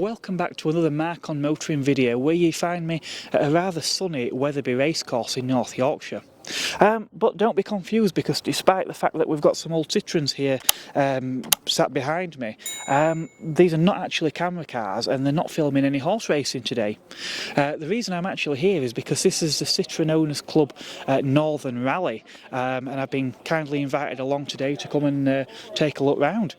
welcome back to another Mark on Motoring video where you find me at a rather sunny Wetherby racecourse in North Yorkshire. But don't be confused, because despite the fact that we've got some old Citroens here sat behind me, these are not actually camera cars and they're not filming any horse racing today. The reason I'm actually here is because this is the Citroen Owners Club Northern Rally, and I've been kindly invited along today to come and take a look round.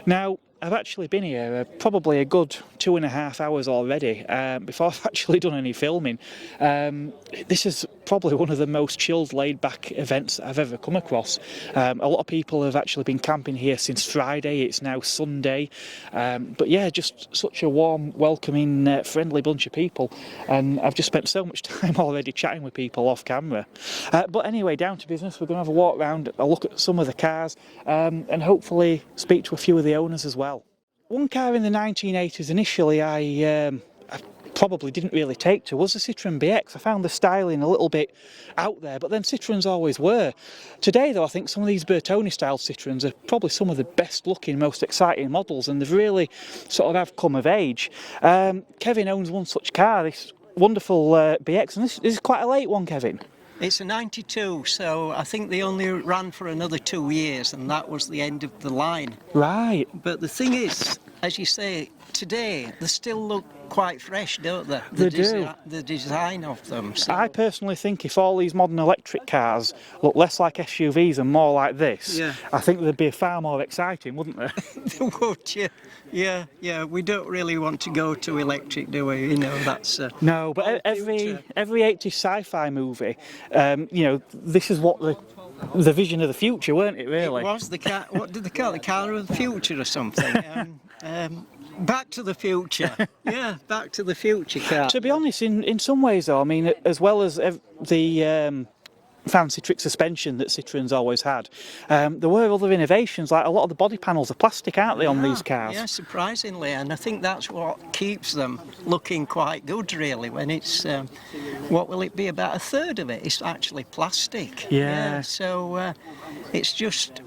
Now, I've actually been here probably a good 2.5 hours already before I've actually done any filming. This is probably one of the most chilled, laid-back events I've ever come across. A lot of people have actually been camping here since Friday. It's now Sunday, but yeah, just such a warm, welcoming, friendly bunch of people, and I've just spent so much time already chatting with people off camera. But anyway, down to business. We're going to have a walk around, a look at some of the cars, and hopefully speak to a few of the owners as well. One car in the 1980s initially I probably didn't really take to was the Citroen BX. I found the styling a little bit out there, but then Citroens always were. Today though, I think some of these Bertone style Citroens are probably some of the best looking, most exciting models, and they've really sort of have come of age. Kevin owns one such car, this wonderful BX, and this is quite a late one, Kevin. It's a 92, so I think they only ran for another 2 years, and that was the end of the line. Right. But the thing is, as you say, today they still look quite fresh, don't they? They do. The design of them. So. I personally think if all these modern electric cars look less like SUVs and more like this, yeah. I think they'd be far more exciting, wouldn't they? They would, yeah. Yeah. We don't really want to go to electric, do we? You know, that's... No, but every 80s sci-fi movie, you know, this is what the vision of the future, weren't it, really? It was the car, what did they call it? The car of the future or something. Back to the Future. Yeah, Back to the Future car. To be honest, in some ways though, I mean, as well as the fancy trick suspension that Citroen's always had, there were other innovations, like a lot of the body panels are plastic, aren't they, on these cars? Yeah, surprisingly, and I think that's what keeps them looking quite good, really, when it's, what will it be, about a third of it is actually plastic. Yeah. So it's just,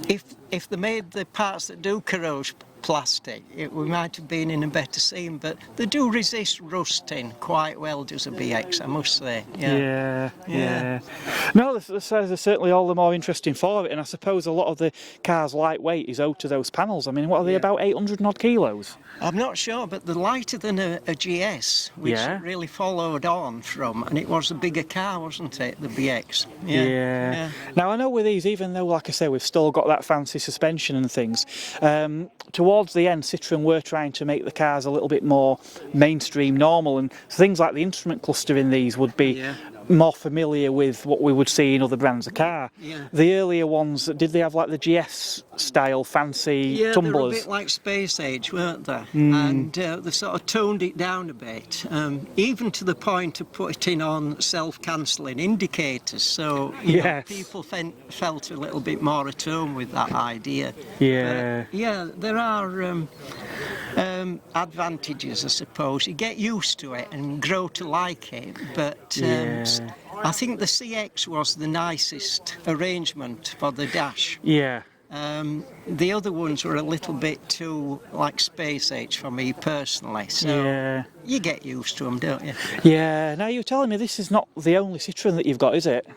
if they made the parts that do corrode plastic, we might have been in a better scene, but they do resist rusting quite well, does a BX, I must say. Yeah. No, the size are certainly all the more interesting for it, and I suppose a lot of the car's lightweight is owed to those panels. I mean, what are they, about 800 odd kilos? I'm not sure, but they're lighter than a GS, which really followed on from, and it was a bigger car, wasn't it, the BX? Yeah. Now, I know with these, even though, like I say, we've still got that fancy suspension and things, towards the end, Citroen were trying to make the cars a little bit more mainstream, normal, and things like the instrument cluster in these would be more familiar with what we would see in other brands of car. The earlier ones, did they have like the GS style fancy tumblers? Yeah, they were a bit like Space Age, weren't they? And they sort of toned it down a bit, even to the point of putting on self-cancelling indicators, so you know, people felt a little bit more at home with that idea. But, there are advantages, I suppose. You get used to it and grow to like it, but I think the CX was the nicest arrangement for the dash. The other ones were a little bit too like Space Age for me personally, so you get used to them, don't you? Yeah. Now, you're telling me this is not the only Citroen that you've got, is it?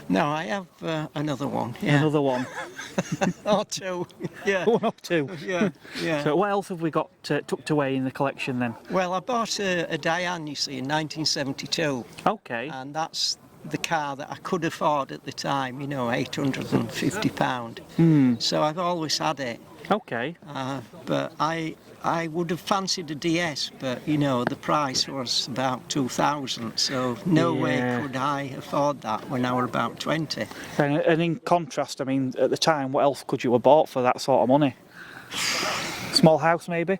No, I have another one. Another one. Or two. One or two. Yeah. So what else have we got tucked away in the collection then? Well, I bought a Diane, you see, in 1972. Okay. And that's the car that I could afford at the time, you know, £850. So I've always had it. Okay. But I would have fancied a DS, but you know, the price was about 2,000, so no way could I afford that when I were about 20. And in contrast, I mean, at the time, what else could you have bought for that sort of money? Small house, maybe?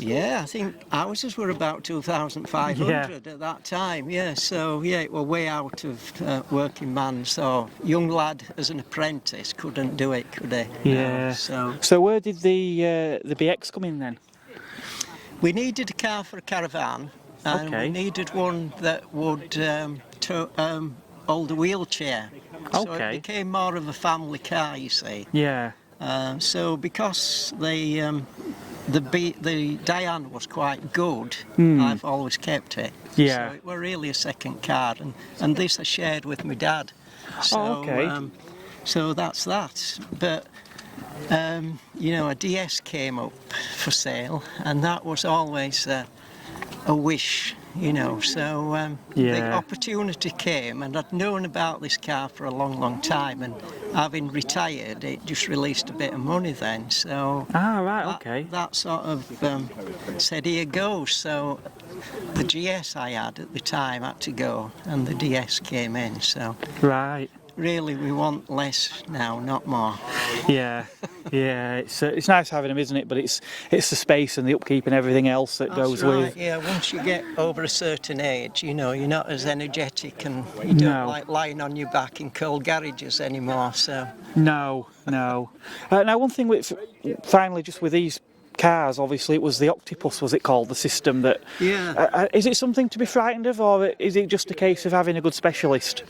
I think houses were about 2,500 at that time, so it were way out of working man, so young lad as an apprentice couldn't do it, could he? So where did the BX come in then? We needed a car for a caravan, and we needed one that would hold a wheelchair, so it became more of a family car, you see. So because the Diane was quite good. I've always kept it. Yeah. So it were really a second car, and this I shared with my dad. So, okay. So that's that. But you know, a DS came up for sale, and that was always a wish. You know, so the opportunity came, and I'd known about this car for a long time, and having retired, it just released a bit of money then. So that sort of said, here goes. So the GS I had at the time had to go, and the DS came in. So really, we want less now, not more. Yeah, it's nice having them, isn't it? But it's the space and the upkeep and everything else that goes with. Yeah, once you get over a certain age, you know, you're not as energetic, and you don't like lying on your back in cold garages anymore. So no. Now, one thing with finally just with these cars, obviously it was the Octopus, was it called, the system that... Yeah. Is it something to be frightened of, or is it just a case of having a good specialist?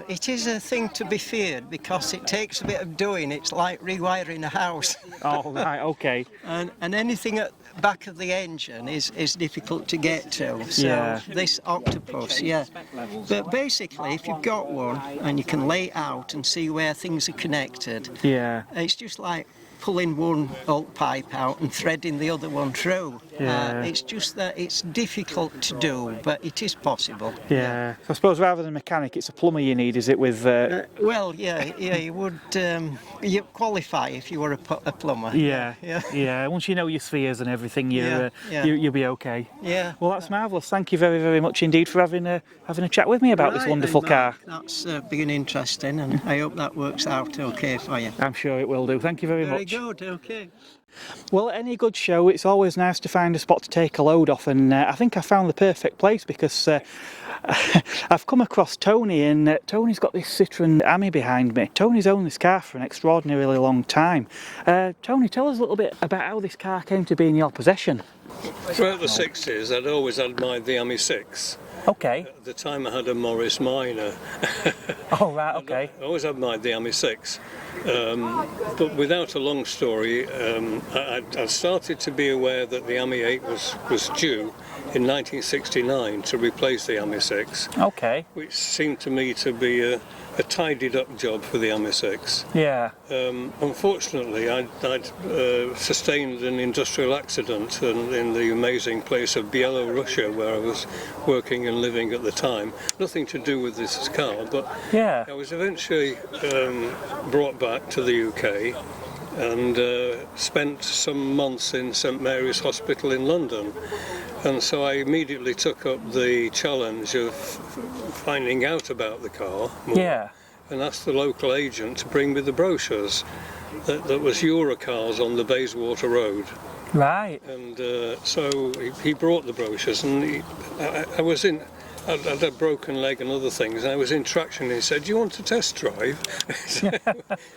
It is a thing to be feared because it takes a bit of doing. It's like rewiring a house. Oh, right, okay. And anything at the back of the engine is difficult to get to. So this Octopus, But basically, if you've got one and you can lay it out and see where things are connected, it's just like pulling one old pipe out and threading the other one through. It's just that it's difficult to do, but it is possible. So I suppose rather than a mechanic, it's a plumber you need, is it? With well, you would you qualify if you were a plumber. Once you know your spheres and everything, you'll be okay. Well, that's marvellous. Thank you very much indeed for having a chat with me about this wonderful car. That's been interesting, and I hope that works out okay for you. I'm sure it will do. Thank you very much. Very good. Okay. Well, at any good show, it's always nice to find a spot to take a load off, and I think I found the perfect place because I've come across Tony, and Tony's got this Citroen Ami behind me. Tony's owned this car for an extraordinarily long time. Tony, tell us a little bit about how this car came to be in your possession. Throughout the 60s, I'd always admired the Ami 6. Okay. At the time I had a Morris Minor. Oh, right, okay. I always admired the Ami 6. But without a long story, I started to be aware that the Ami 8 was due in 1969 to replace the Ami 6. Okay. Which seemed to me to be a tidied up job for the Ami 6. Yeah. Unfortunately, I'd sustained an industrial accident in the amazing place of Bielorussia, where I was working and living at the time. Nothing to do with this car, but I was eventually brought back to the UK and spent some months in St Mary's Hospital in London. And so I immediately took up the challenge of finding out about the car more, and asked the local agent to bring me the brochures. That was Eurocars on the Bayswater Road. Right. And so he brought the brochures, and I'd had a broken leg and other things, and I was in traction, and he said, "Do you want to test drive?"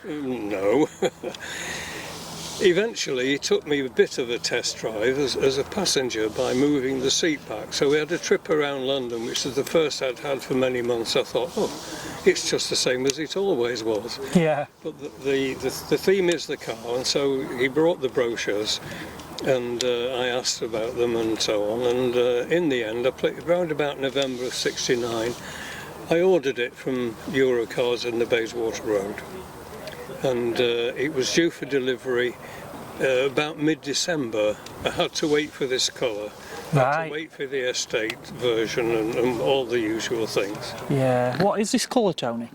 No. Eventually, he took me a bit of a test drive as a passenger by moving the seat back. So we had a trip around London, which is the first I'd had for many months. I thought, oh, it's just the same as it always was. Yeah. But the theme is the car, and so he brought the brochures, and I asked about them and so on. And in the end, around about November of '69, I ordered it from Eurocars in the Bayswater Road. And it was due for delivery about mid-December. I had to wait for this colour. I had to wait for the estate version and all the usual things. Yeah. What is this colour, Tony?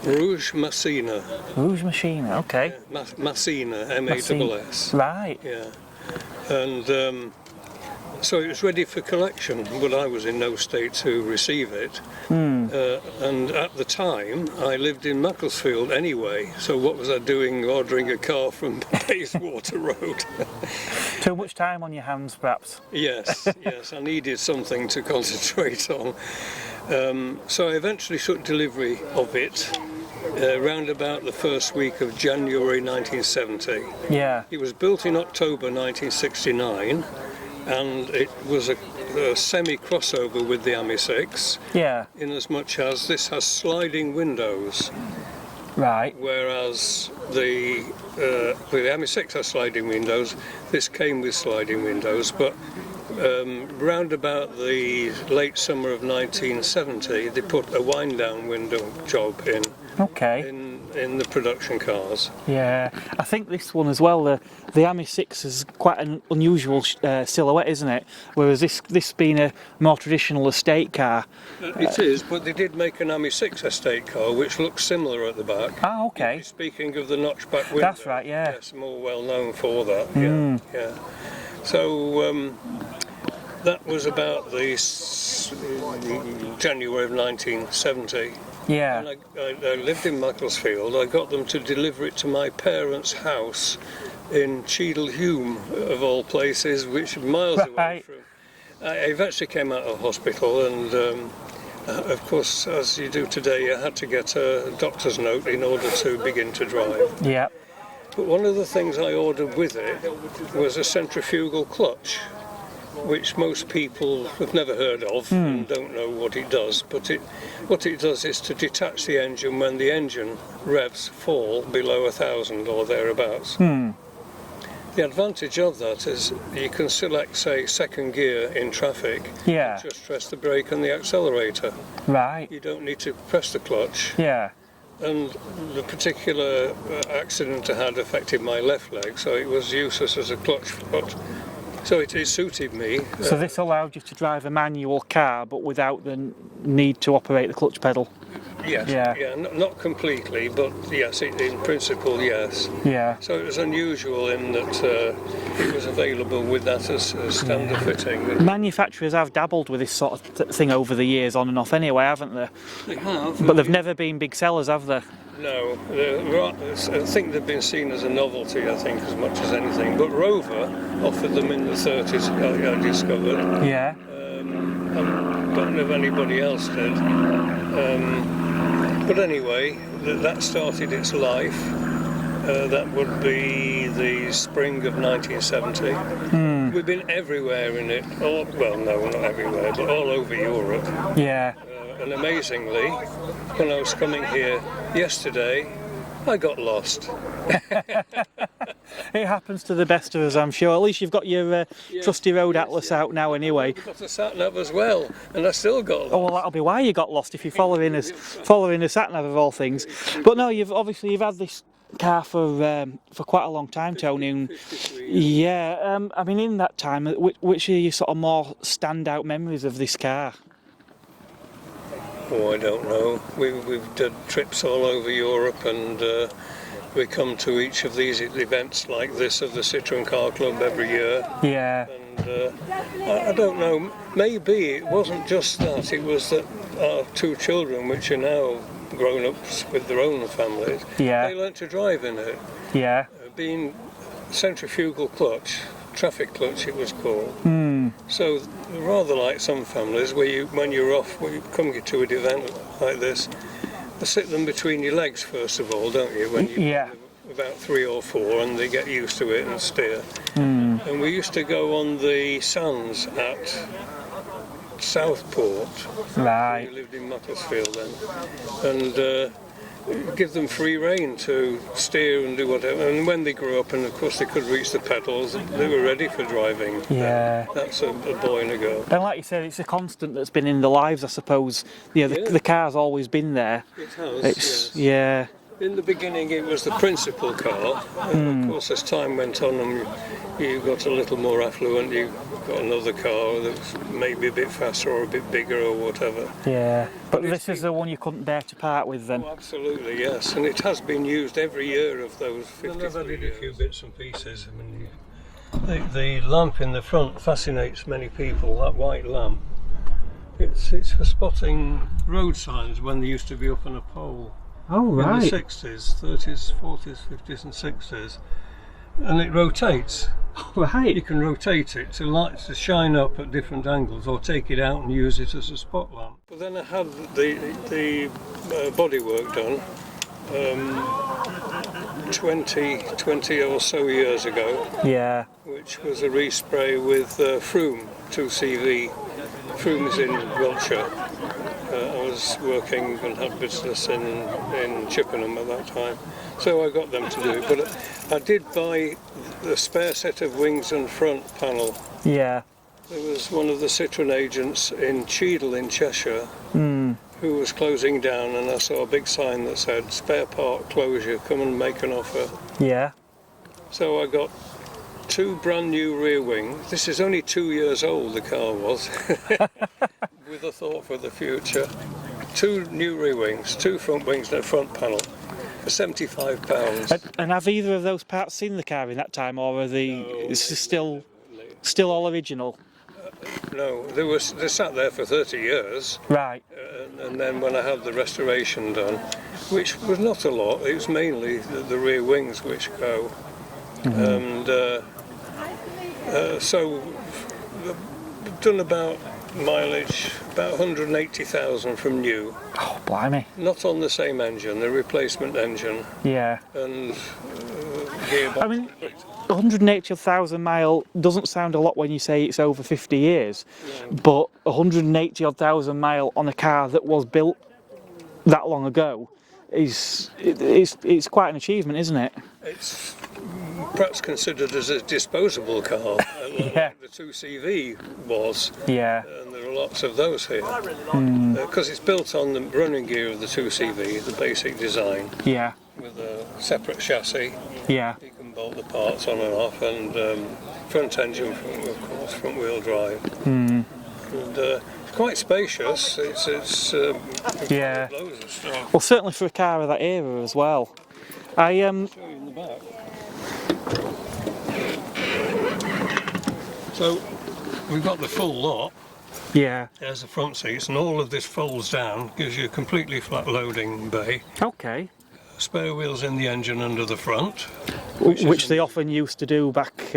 Rouge Messina. Rouge Messina, okay. Messina, M-A-S-S. Right. Yeah. And so it was ready for collection, but I was in no state to receive it. And at the time, I lived in Macclesfield anyway, so what was I doing ordering a car from Bayswater Road? Too much time on your hands, perhaps? Yes, I needed something to concentrate on. So I eventually took delivery of it around about the first week of January 1970. Yeah. It was built in October 1969. And it was a semi-crossover with the Ami 6, in as much as this has sliding windows. Right. Whereas with the ME6 has sliding windows, this came with sliding windows, but round about the late summer of 1970, they put a wind-down window job in. Okay. In the production cars. Yeah, I think this one as well. The ME6 is quite an unusual silhouette, isn't it? Whereas this being a more traditional estate car. It is, but they did make an ME6 estate car, which looks similar at the back. Ah, okay. Speaking of the notchback window. That's right. Yeah. Yes, more well known for that. Yeah. So that was about the January of 1970. Yeah. And I lived in Macclesfield. I got them to deliver it to my parents' house in Cheadle-Hulme, of all places, which is miles away from. I eventually came out of hospital, and of course, as you do today, I had to get a doctor's note in order to begin to drive. Yeah. But one of the things I ordered with it was a centrifugal clutch, which most people have never heard of and don't know what it does. But what it does is to detach the engine when the engine revs fall below 1,000 or thereabouts. The advantage of that is you can select, say, second gear in traffic. Yeah. And just press the brake and the accelerator. Right. You don't need to press the clutch. Yeah. And the particular accident I had affected my left leg, so it was useless as a clutch foot. So it suited me. So this allowed you to drive a manual car, but without the need to operate the clutch pedal. Yes. Yeah. Not completely, but yes, in principle, yes. Yeah. So it was unusual in that it was available with that as standard fitting. Manufacturers have dabbled with this sort of thing over the years, on and off, anyway, haven't they? They have. But they've never been big sellers, have they? No, I think they've been seen as a novelty, I think, as much as anything. But Rover offered them in the 30s, I discovered. Yeah. I don't know if anybody else did. But anyway, that started its life. That would be the spring of 1970. We've been everywhere in it. Well, no, not everywhere, but all over Europe. Yeah. And amazingly, when I was coming here yesterday, I got lost. It happens to the best of us, I'm sure. At least you've got your trusty road atlas out now anyway. I've got a sat-nav as well, and I still got lost. Oh, well, that'll be why you got lost, if you're following a sat-nav of all things. But no, you've had this car for quite a long time, Tony. And yeah, I mean, in that time, which are your sort of more standout memories of this car? Oh, I don't know. We've done trips all over Europe, and we come to each of these events like this of the Citroen Car Club every year. Yeah. And I don't know, maybe it wasn't just that, it was that our two children, which are now grown-ups with their own families, they learnt to drive in it. Yeah. Being centrifugal clutch, traffic clutch it was called. So rather like some families, where when you're off, when you come to an event like this, you sit them between your legs first of all, don't you? When you're about 3 or 4, and they get used to it and steer. And we used to go on the sands at Southport. Right. We lived in Macclesfield then, and give them free rein to steer and do whatever. And when they grew up, and of course they could reach the pedals, they were ready for driving. Yeah. That's a boy and a girl. And like you said, it's a constant that's been in their lives, I suppose. The car's always been there. It has. Yeah. In the beginning it was the principal car, and of course as time went on and you got a little more affluent, you got another car that's maybe a bit faster or a bit bigger or whatever. Yeah, but this is the one you couldn't bear to part with then? Oh, absolutely, yes, and it has been used every year of those 53 years. A few bits and pieces. I mean, the lamp in the front fascinates many people, that white lamp. It's for spotting road signs when they used to be up on a pole. Oh, right. In the 60s, 30s, 40s, 50s and 60s. And it rotates. Right. You can rotate it to shine up at different angles, or take it out and use it as a spot lamp. But then I had the bodywork done 20 or so years ago. Yeah. Which was a respray with Froome 2CV. Froome is in Yorkshire. I was was working and had business in Chippenham at that time. So I got them to do it. But I did buy the spare set of wings and front panel. Yeah. There was one of the Citroen agents in Cheadle in Cheshire who was closing down, and I saw a big sign that said spare part closure, come and make an offer. Yeah. So I got 2 brand new rear wings. This is only 2 years old, the car was, with a thought for the future. 2 new rear wings, 2 front wings and a front panel for £75. And have either of those parts seen the car in that time, or are is this still all original? No, they sat there for 30 years. Right. And then when I had the restoration done, which was not a lot, it was mainly the rear wings which go. And so I've done about mileage, about 180,000 from new. Oh, blimey. Not on the same engine, the replacement engine. Yeah. And gearbox. I mean, 180,000 mile doesn't sound a lot when you say it's over 50 years, but 180,000 mile on a car that was built that long ago it's quite an achievement, isn't it? It's perhaps considered as a disposable car. Yeah. The 2CV was. Yeah. And there are lots of those here. Because it's built on the running gear of the 2CV, the basic design. Yeah. With a separate chassis. Yeah. You can bolt the parts on and off, and front engine, of course, front wheel drive. And it's quite spacious. It's yeah. loads of stuff. Well, certainly for a car of that era as well. Show you in the back. So we've got the full lot. Yeah. There's the front seats, and all of this folds down, gives you a completely flat loading bay. Okay. Spare wheels in the engine under the front. Which they often used to do back...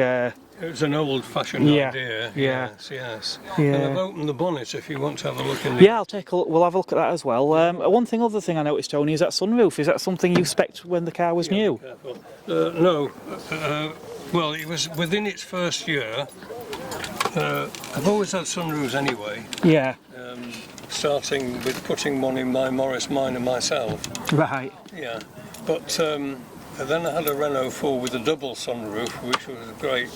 It was an old-fashioned idea. Yeah. Yes. Yeah. And I've opened the bonnet if you want to have a look in the... Yeah, I'll take a look. We'll have a look at that as well. Other thing I noticed, Tony, is that sunroof. Is that something you spec'd when the car was new? No. Well, it was within its first year. I've always had sunroofs anyway. Yeah. Starting with putting one in my Morris Minor myself. Right. Yeah. But then I had a Renault 4 with a double sunroof, which was great.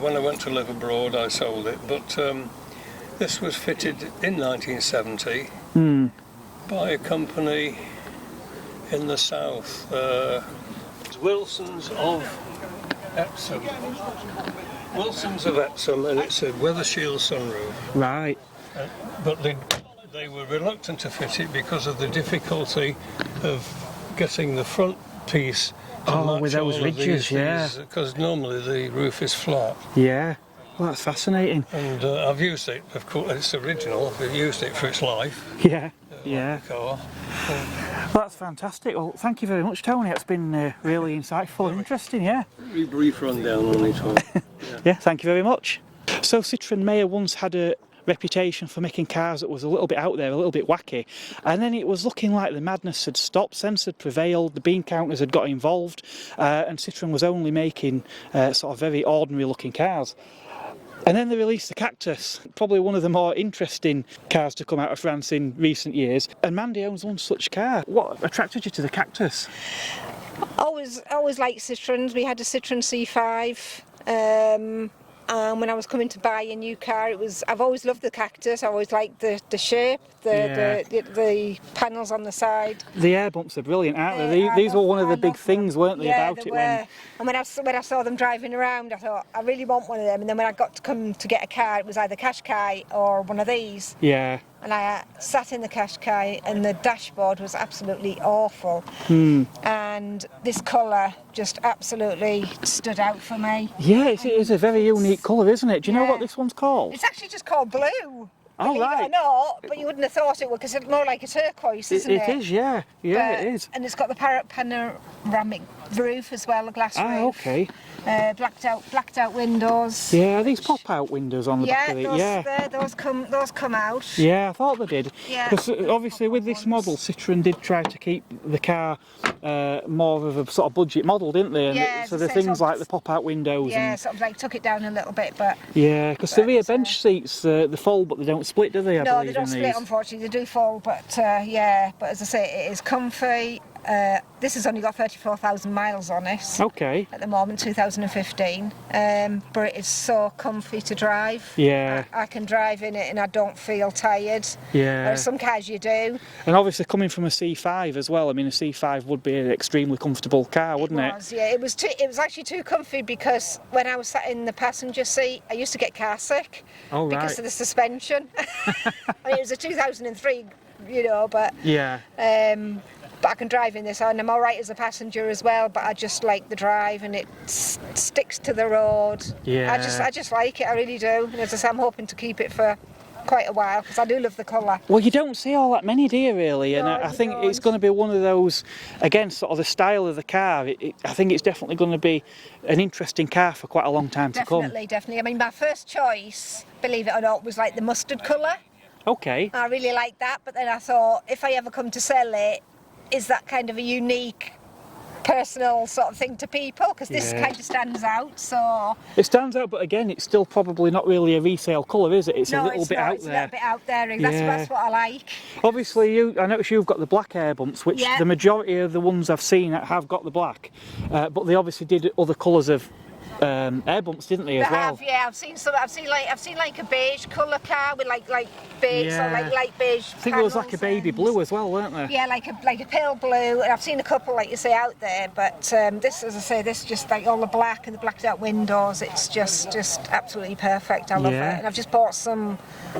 When I went to live abroad, I sold it. But this was fitted in 1970 by a company in the south. Wilson's of Epsom. Wilson's of Epsom, and it's a weather shield sunroof. Right. But they were reluctant to fit it because of the difficulty of getting the front piece to match with those all of ridges, yeah. Because normally the roof is flat. Yeah. Well, that's fascinating. And I've used it, of course, it's original, I've used it for its life. Yeah. Yeah. The car. Well, that's fantastic. Well, thank you very much, Tony. It's been really insightful and interesting, yeah. Very brief rundown on it all. Yeah, thank you very much. So Citroen may have once had a reputation for making cars that was a little bit out there, a little bit wacky, and then it was looking like the madness had stopped, sense had prevailed, the bean counters had got involved, and Citroen was only making sort of very ordinary looking cars. And then they released the Cactus, probably one of the more interesting cars to come out of France in recent years, and Mandy owns one such car. What attracted you to the Cactus? Always liked Citroens. We had a Citroen C5. And when I was coming to buy a new car, I've always loved the Cactus. I always liked the shape, the panels on the side. The air bumps are brilliant, aren't they? These were one of the big things, weren't they, about it? And when I saw them driving around, I thought, I really want one of them. And then when I got to come to get a car, it was either Qashqai or one of these. Yeah. And I sat in the Qashqai, and the dashboard was absolutely awful. And this colour just absolutely stood out for me. Yeah, it is a very unique colour, isn't it? Do you know what this one's called? It's actually just called blue. Oh, right. Believe it or not, but you wouldn't have thought it would, because it's more like a turquoise, isn't it? It is, yeah. Yeah, it is. And it's got the panoramic roof as well, the glass roof. Ah, okay. Blacked out windows. Yeah, are these pop-out windows on the back of it? Those come out. Yeah, I thought they did. Yeah. Because obviously with this model, Citroen did try to keep the car more of a sort of budget model, didn't they? And Yeah, so the things like the pop-out windows. Yeah, and, sort of like took it down a little bit, but... Yeah, because the rear bench seats, they fold, but they don't split, do they? No, they don't split, unfortunately. They do fold, but yeah. But as I say, it is comfy. This has only got 34,000 miles on it. Okay. At the moment, 2015. But it is so comfy to drive. Yeah. I can drive in it and I don't feel tired. Yeah. Whereas some cars you do. And obviously coming from a C5 as well, I mean a C5 would be an extremely comfortable car, wouldn't it? It was, yeah. It was actually too comfy because when I was sat in the passenger seat, I used to get car sick. Oh, right. Because of the suspension. I mean, it was a 2003, you know, but... Yeah. But I can drive in this, and I'm all right as a passenger as well. But I just like the drive, and it sticks to the road. Yeah. I just like it. I really do. And as I say, I'm hoping to keep it for quite a while because I do love the colour. Well, you don't see all that many, do you, really? And No, I you think don't. it's going to be one of those, again, sort of the style of the car. I think it's definitely going to be an interesting car for quite a long time to come. Definitely. I mean, my first choice, believe it or not, was like the mustard colour. Okay. I really liked that, but then I thought if I ever come to sell it, is that kind of a unique personal sort of thing to people? Because this kind of stands out, so... It stands out, but again, it's still probably not really a resale colour, is it? It's a little bit out it's there. a little bit out there, that's what I like. Obviously, I notice you've got the black air bumps, which the majority of the ones I've seen have got the black, but they obviously did other colours of air bumps, didn't they, as well? I've seen some. I've seen like a beige colour car with like beige or like light beige. I think there was like a baby blue as well, weren't there? Yeah, like a pale blue, and I've seen a couple, like you say, out there. But this, as I say, this just like all the black and the blacked out windows. It's just absolutely perfect. I love it, and I've just bought some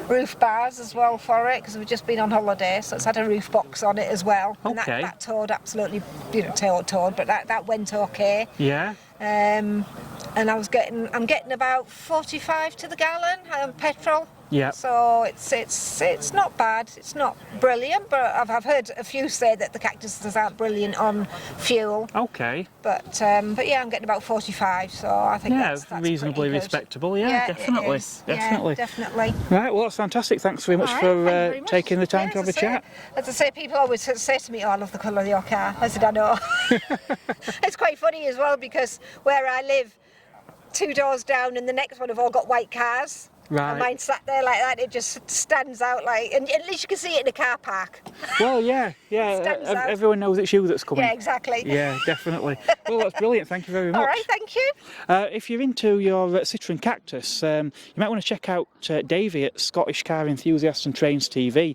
roof bars as well for it because we've just been on holiday, so it's had a roof box on it as well. And that towed absolutely, towed, but that went okay. Yeah. And I'm getting about 45 to the gallon petrol. Yeah. So it's not bad. It's not brilliant, but I've heard a few say that the Cactuses aren't brilliant on fuel. Okay. But yeah, I'm getting about 45, so I think that's reasonably respectable. Yeah, definitely. It is. Yeah, definitely. Right, well, that's fantastic. Thanks very much for taking the time to have a chat. As I say, people always say to me, "Oh, I love the colour of your car." I said, "I know." It's quite funny as well because where I live, 2 doors down, and the next one have all got white cars. Right. And mine sat there like that, it just stands out like, and at least you can see it in a car park. Well, yeah, everyone knows it's you that's coming. Yeah, exactly. Yeah, definitely. Well, that's brilliant, thank you very much. All right, thank you. If you're into your Citroen Cactus, you might want to check out Davey at Scottish Car Enthusiasts and Trains TV.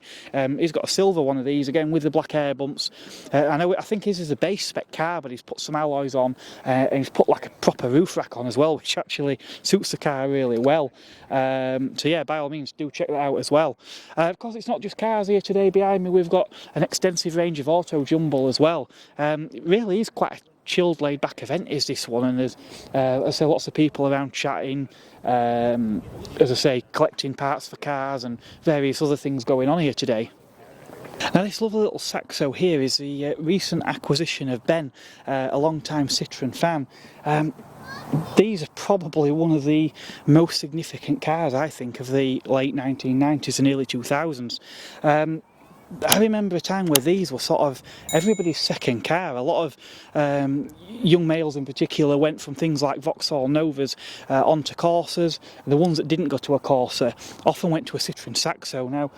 He's got a silver one of these, again with the black air bumps. I think his is a base spec car, but he's put some alloys on, and he's put like a proper roof rack on as well, which actually suits the car really well. So yeah, by all means, do check that out as well. Of course, it's not just cars here today. Behind me, we've got an extensive range of auto jumble as well. It really is quite a chilled, laid-back event, is this one, and there's, as I say, lots of people around chatting, as I say, collecting parts for cars and various other things going on here today. Now this lovely little Saxo here is the recent acquisition of Ben, a long-time Citroen fan. These are probably one of the most significant cars, I think, of the late 1990s and early 2000s. I remember a time where these were sort of everybody's second car. A lot of young males in particular went from things like Vauxhall Novas onto Corsas. The ones that didn't go to a Corsa often went to a Citroen Saxo. Now,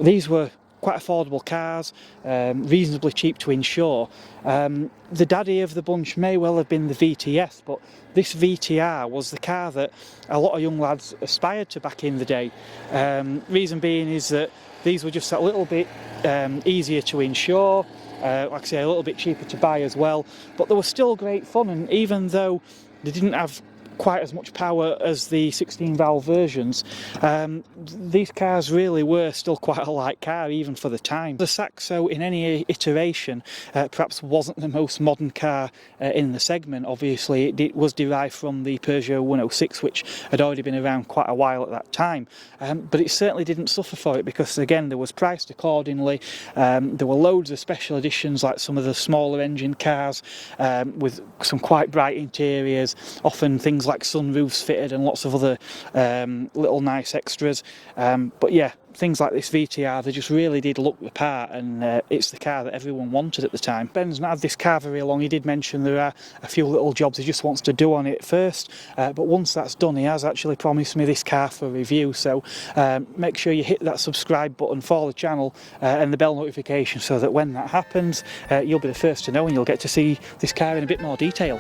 these were quite affordable cars, reasonably cheap to insure. The daddy of the bunch may well have been the VTS, but this VTR was the car that a lot of young lads aspired to back in the day. Reason being is that these were just a little bit easier to insure, like I say, a little bit cheaper to buy as well, but they were still great fun, and even though they didn't have quite as much power as the 16-valve versions, these cars really were still quite a light car even for the time. The Saxo in any iteration perhaps wasn't the most modern car in the segment. Obviously it was derived from the Peugeot 106, which had already been around quite a while at that time, but it certainly didn't suffer for it because again there was priced accordingly. There were loads of special editions like some of the smaller engine cars with some quite bright interiors, often things things like sunroofs fitted and lots of other little nice extras. But yeah, things like this VTR, they just really did look the part, and it's the car that everyone wanted at the time. Ben's not had this car very long. He did mention there are a few little jobs he just wants to do on it first, but once that's done, he has actually promised me this car for review. So make sure you hit that subscribe button for the channel and the bell notification, so that when that happens, you'll be the first to know and you'll get to see this car in a bit more detail.